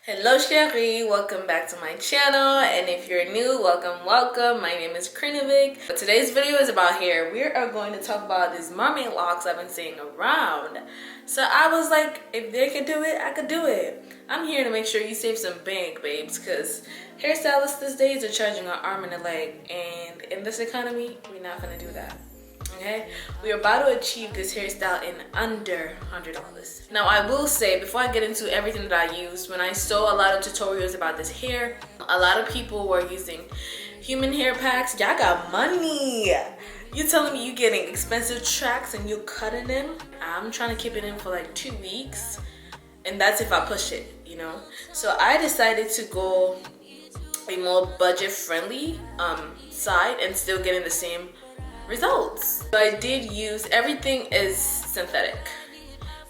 Hello Cheri, welcome back to my channel, and if you're new, welcome. My name is Finalizing. But today's video is about hair. We are going to talk about these mermaid locks I've been seeing around. So I was like, if they could do it, I could do it. I'm here to make sure you save some bank, babes, because hairstylists these days are charging an arm and a leg, and in this economy, we're not gonna do that. Okay, we are about to achieve this hairstyle in under $100. Now I will say, before I get into everything that I used, when I saw a lot of tutorials about this hair, a lot of people were using human hair packs. Y'all got money. You telling me you getting expensive tracks and you cutting them? I'm trying to keep it in for like 2 weeks, and that's if I push it, you know. So I decided to go a more budget friendly side and still getting the same results. So I did use, everything is synthetic,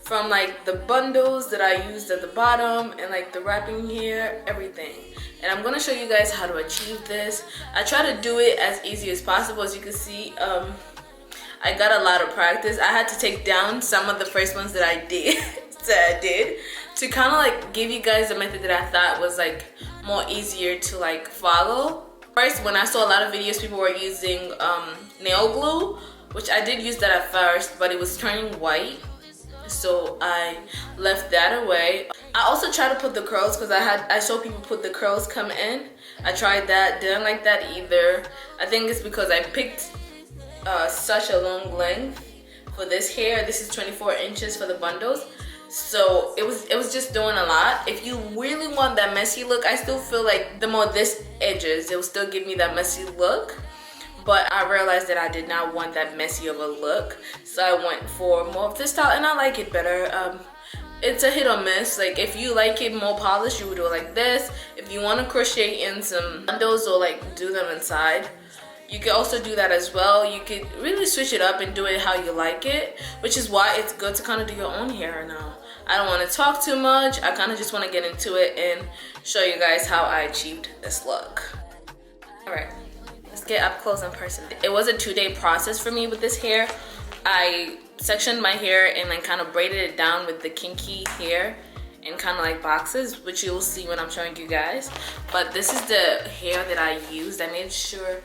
from like the bundles that I used at the bottom and like the wrapping hair, everything. And I'm gonna show you guys how to achieve this. I try to do it as easy as possible. As you can see, I got a lot of practice. I had to take down some of the first ones that I did to kind of like give you guys a method that I thought was like more easier to like follow. First, when I saw a lot of videos, people were using nail glue, which I did use that at first, but it was turning white, so I left that away. I also tried to put the curls because I saw people put the curls come in. I tried that, didn't like that either. I think it's because I picked such a long length for this hair. This is 24 inches for the bundles. So it was just doing a lot. If you really want that messy look, I still feel like the more this edges, it will still give me that messy look. But I realized that I did not want that messy of a look, so I went for more of this style, and I like it better. It's a hit or miss. Like if you like it more polished, you would do it like this. If you want to crochet in some bundles or like do them inside, you can also do that as well. You could really switch it up and do it how you like it, which is why it's good to kind of do your own hair now. I don't want to talk too much. I kind of just want to get into it and show you guys how I achieved this look. Alright, let's get up close and personal. It was a 2-day process for me with this hair. I sectioned my hair and then kind of braided it down with the kinky hair in kind of like boxes, which you will see when I'm showing you guys. But this is the hair that I used. I made sure,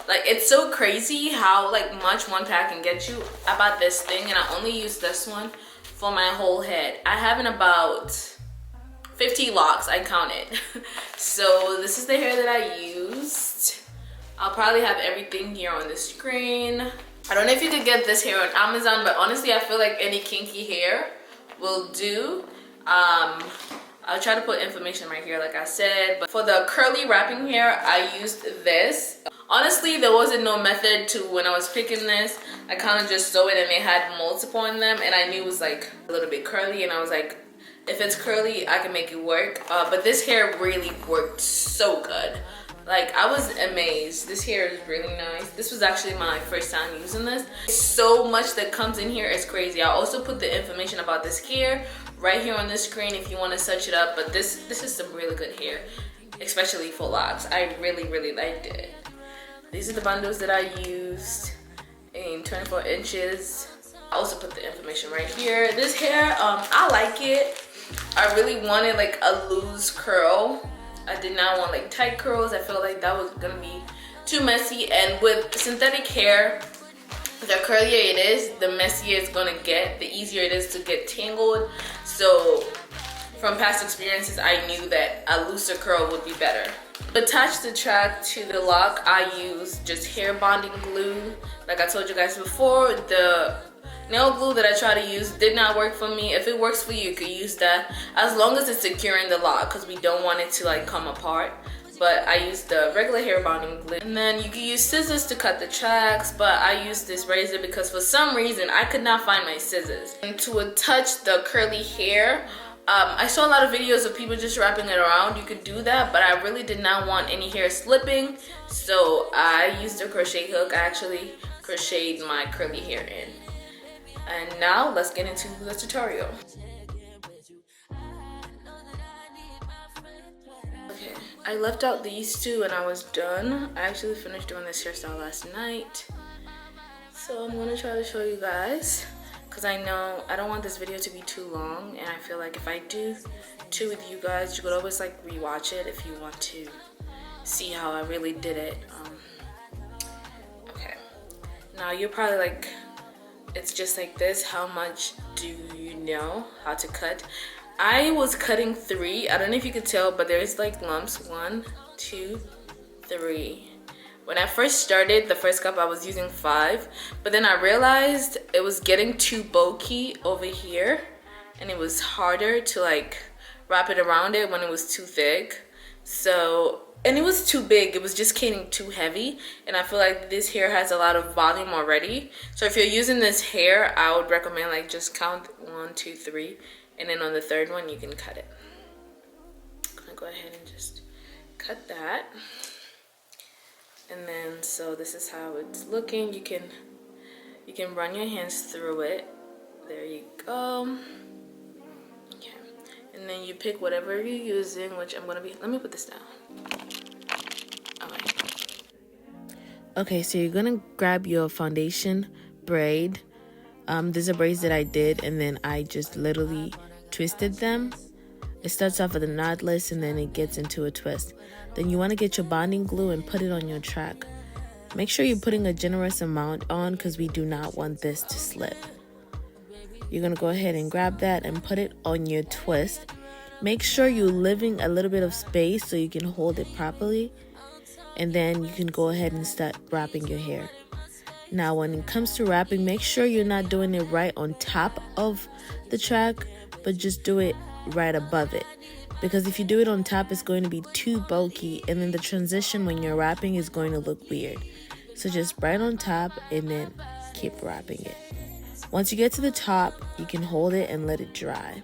like, it's so crazy how like much one pack can get you. I bought this thing and I only used this one for my whole head. I have in about 50 locks, I counted. So this is the hair that I used. I'll probably have everything here on the screen. I don't know if you could get this hair on Amazon, but honestly I feel like any kinky hair will do. I'll try to put information right here like I said, but for the curly wrapping hair I used this. Honestly, there wasn't no method to when I was picking this. I kind of just saw it and they had multiple in them, and I knew it was like a little bit curly, and I was like, if it's curly I can make it work. But this hair really worked so good. Like, I was amazed. This hair is really nice. This was actually my first time using this. So much that comes in here is crazy. I'll also put the information about this hair right here on the screen if you want to search it up. But this is some really good hair, especially for locks. I really liked it. These are the bundles that I used in 24 inches. I also put the information right here. This hair, I like it. I really wanted like a loose curl. I did not want like tight curls. I felt like that was gonna be too messy, and with synthetic hair, the curlier it is, the messier it's gonna get, the easier it is to get tangled. So from past experiences, I knew that a looser curl would be better. To attach the track to the lock, I used just hair bonding glue. Like I told you guys before, the nail glue that I tried to use did not work for me. If it works for you, you could use that, as long as it's securing the lock, because we don't want it to like come apart. But I used the regular hair bonding glue. And then you can use scissors to cut the tracks, but I used this razor because for some reason I could not find my scissors. And to attach the curly hair, I saw a lot of videos of people just wrapping it around. You could do that, but I really did not want any hair slipping, so I used a crochet hook. I actually crocheted my curly hair in. And now let's get into the tutorial. Okay, I left out these two and I was done. I actually finished doing this hairstyle last night. So I'm gonna try to show you guys, because I know I don't want this video to be too long, and I feel like if I do two with you guys, you could always like rewatch it if you want to see how I really did it. Okay, now you're probably like, it's just like this, how much do you know how to cut? I was cutting 3. I don't know if you could tell, but there's like lumps. 1, 2, 3. When I first started the first cup, I was using 5, but then I realized it was getting too bulky over here, and it was harder to like wrap it around it when it was too thick. So, and it was too big, it was just getting too heavy, and I feel like this hair has a lot of volume already. So if you're using this hair, I would recommend like just count 1, 2, 3, and then on the third one you can cut it. I'm gonna go ahead and just cut that. And then, so this is how it's looking. You can run your hands through it. There you go. Okay. And then you pick whatever you're using, which I'm gonna be, let me put this down. Alright. Okay, so you're gonna grab your foundation braid. These are braids that I did, and then I just literally twisted them. It starts off with a knotless and then it gets into a twist. Then you want to get your bonding glue and put it on your track. Make sure you're putting a generous amount on, because we do not want this to slip. You're going to go ahead and grab that and put it on your twist. Make sure you're leaving a little bit of space so you can hold it properly. And then you can go ahead and start wrapping your hair. Now, when it comes to wrapping, make sure you're not doing it right on top of the track, but just do it right above it. Because if you do it on top, it's going to be too bulky, and then the transition when you're wrapping is going to look weird. So just right on top and then keep wrapping it. Once you get to the top, you can hold it and let it dry.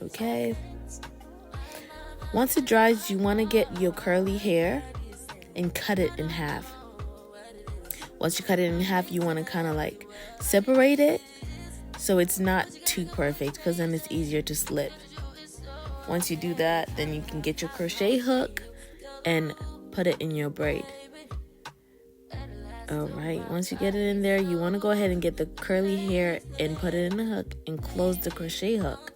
Okay. Once it dries, you want to get your curly hair and cut it in half. Once you cut it in half, you want to kind of like separate it so it's not too perfect, because then it's easier to slip. Once you do that, then you can get your crochet hook and put it in your braid. Alright, once you get it in there, you want to go ahead and get the curly hair and put it in the hook and close the crochet hook.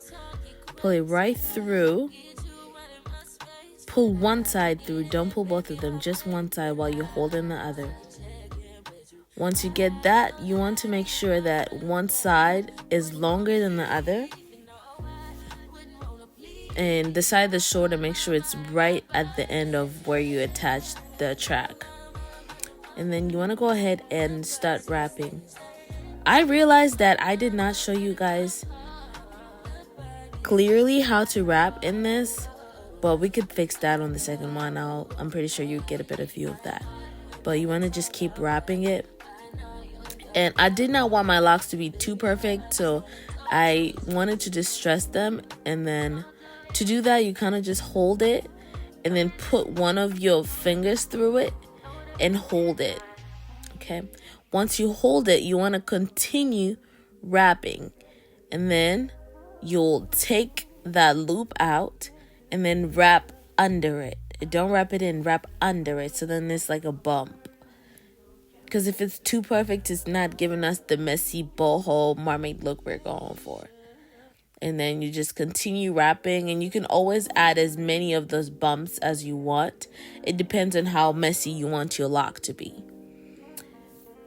Pull it right through. Pull one side through, don't pull both of them, just one side while you're holding the other. Once you get that, you want to make sure that one side is longer than the other. And the side that's shorter, make sure it's right at the end of where you attach the track. And then you want to go ahead and start wrapping. I realized that I did not show you guys clearly how to wrap in this, but we could fix that on the second one. I'm pretty sure you get a better view of that. But you want to just keep wrapping it. And I did not want my locks to be too perfect, so I wanted to distress them. And then to do that, you kind of just hold it and then put one of your fingers through it and hold it. Okay. Once you hold it, you want to continue wrapping. And then you'll take that loop out and then wrap under it. Don't wrap it in, wrap under it. So then there's like a bump. Because if it's too perfect, it's not giving us the messy boho mermaid look we're going for. And then you just continue wrapping, and you can always add as many of those bumps as you want. It depends on how messy you want your lock to be.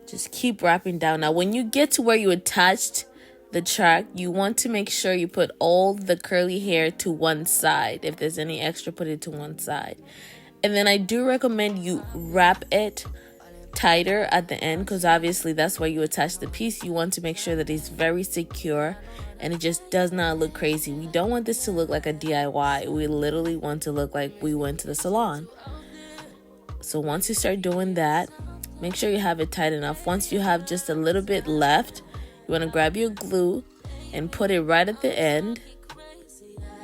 Just keep wrapping down. Now, when you get to where you attached the track, you want to make sure you put all the curly hair to one side. If there's any extra, put it to one side. And then I do recommend you wrap it tighter at the end, because obviously that's where you attach the piece. You want to make sure that it's very secure and it just does not look crazy. We don't want this to look like a DIY. We literally want to look like we went to the salon. So once you start doing that, make sure you have it tight enough. Once you have just a little bit left, you want to grab your glue and put it right at the end,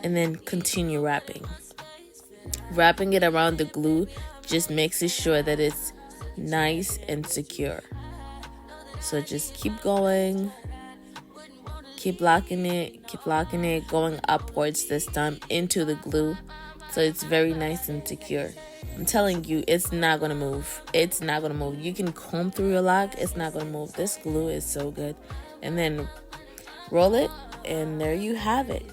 and then continue wrapping. Wrapping it around the glue just makes it sure that it's nice and secure. So just keep going, keep locking it, going upwards this time into the glue so it's very nice and secure. I'm telling you, it's not gonna move. It's not gonna move. You can comb through your lock, it's not gonna move. This glue is so good. And then roll it, and there you have it.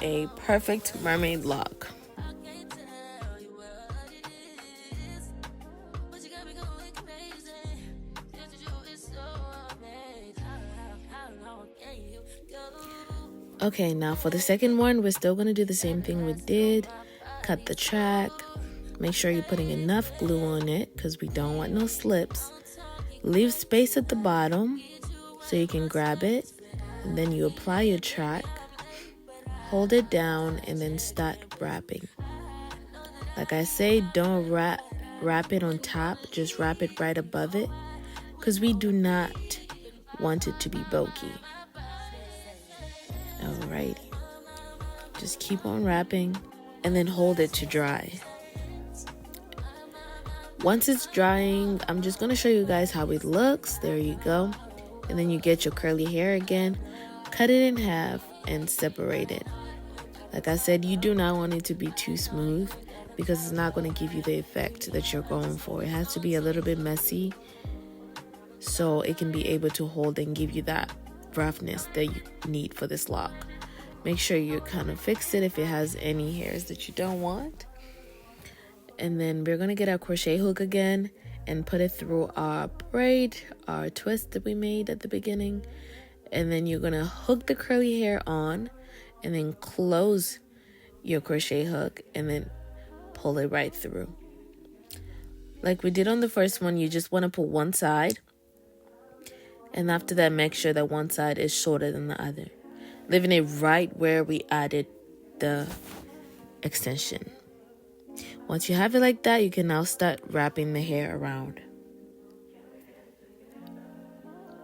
A perfect mermaid lock. Okay, now for the second one, we're still going to do the same thing we did. Cut the track. Make sure you're putting enough glue on it because we don't want no slips. Leave space at the bottom so you can grab it. And then you apply your track. Hold it down and then start wrapping. Like I say, don't wrap it on top. Just wrap it right above it because we do not want it to be bulky. Alrighty. Just keep on wrapping and then hold it to dry. Once it's drying, I'm just going to show you guys how it looks. There you go. And then you get your curly hair again, cut it in half and separate it. Like I said, you do not want it to be too smooth because it's not going to give you the effect that you're going for. It has to be a little bit messy so it can be able to hold and give you that roughness that you need for this lock. Make sure you kind of fix it if it has any hairs that you don't want. And then we're going to get our crochet hook again and put it through our braid, our twist that we made at the beginning. And then you're going to hook the curly hair on and then close your crochet hook and then pull it right through. Like we did on the first one, you just want to put one side. And after that, make sure that one side is shorter than the other, leaving it right where we added the extension. Once you have it like that, you can now start wrapping the hair around.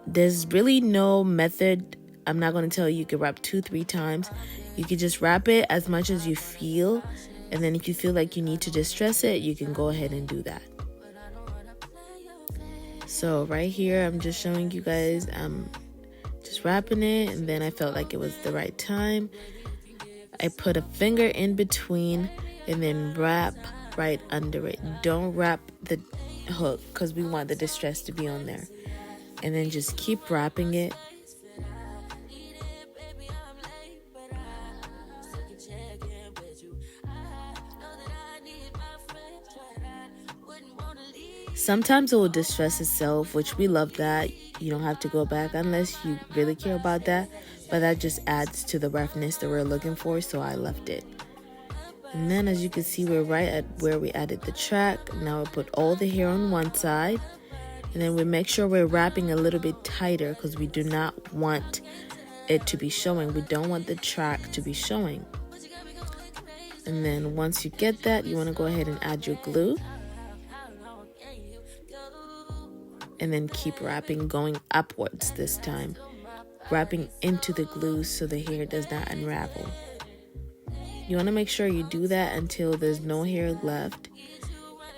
There's really no method. I'm not going to tell you you can wrap 2-3 times. You can just wrap it as much as you feel. And then if you feel like you need to distress it, you can go ahead and do that. So right here, I'm just showing you guys, I'm just wrapping it, and then I felt like it was the right time. I put a finger in between and then wrap right under it. Don't wrap the hook because we want the distress to be on there. And then just keep wrapping it. Sometimes it will distress itself, which we love that. You don't have to go back unless you really care about that. But that just adds to the roughness that we're looking for, so I left it. And then as you can see, we're right at where we added the track. Now we put all the hair on one side. And then we make sure we're wrapping a little bit tighter because we do not want it to be showing. We don't want the track to be showing. And then once you get that, you want to go ahead and add your glue. And then keep wrapping, going upwards this time. Wrapping into the glue so the hair does not unravel. You want to make sure you do that until there's no hair left.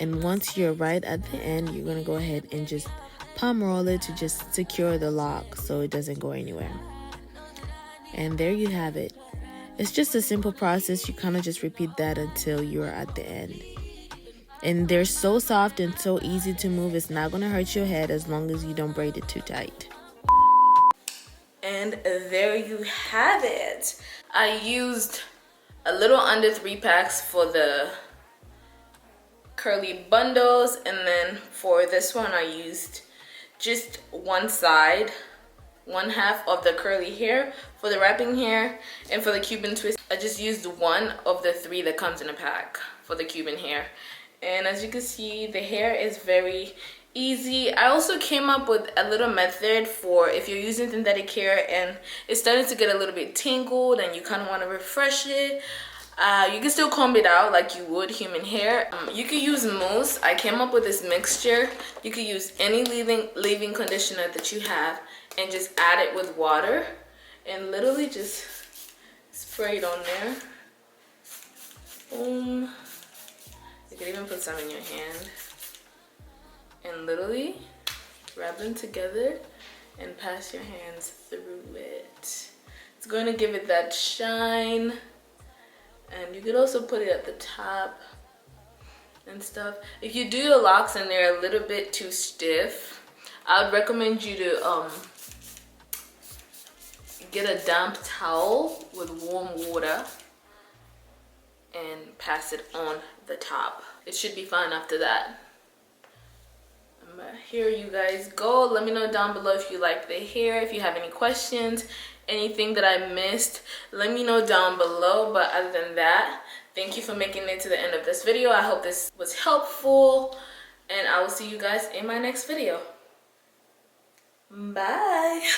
And once you're right at the end, you're going to go ahead and just palm roll it to just secure the lock so it doesn't go anywhere. And there you have it. It's just a simple process. You kind of just repeat that until you're at the end. And they're so soft and so easy to move. It's not going to hurt your head as long as you don't braid it too tight. And there you have it. I used a little under 3 packs for the curly bundles. And then for this one, I used just one side, 1/2 of the curly hair for the wrapping hair. And for the Cuban twist, I just used one of the 3 that comes in a pack for the Cuban hair. And as you can see, the hair is very easy. I also came up with a little method for if you're using synthetic hair and it's starting to get a little bit tangled and you kind of want to refresh it. You can still comb it out like you would human hair. You could use mousse. I came up with this mixture. You could use any leave-in conditioner that you have and just add it with water and literally just spray it on there. Boom. You can even put some in your hand and literally wrap them together and pass your hands through it. It's going to give it that shine And you could also put it at the top and stuff. If you do your locks and they're a little bit too stiff, I would recommend you to get a damp towel with warm water and pass it on the top. It should be fine after that. Here you guys go. Let me know down below if you like the hair, if you have any questions, anything that I missed, let me know down below. But other than that, thank you for making it to the end of this video. I hope this was helpful, and I will see you guys in my next video. Bye.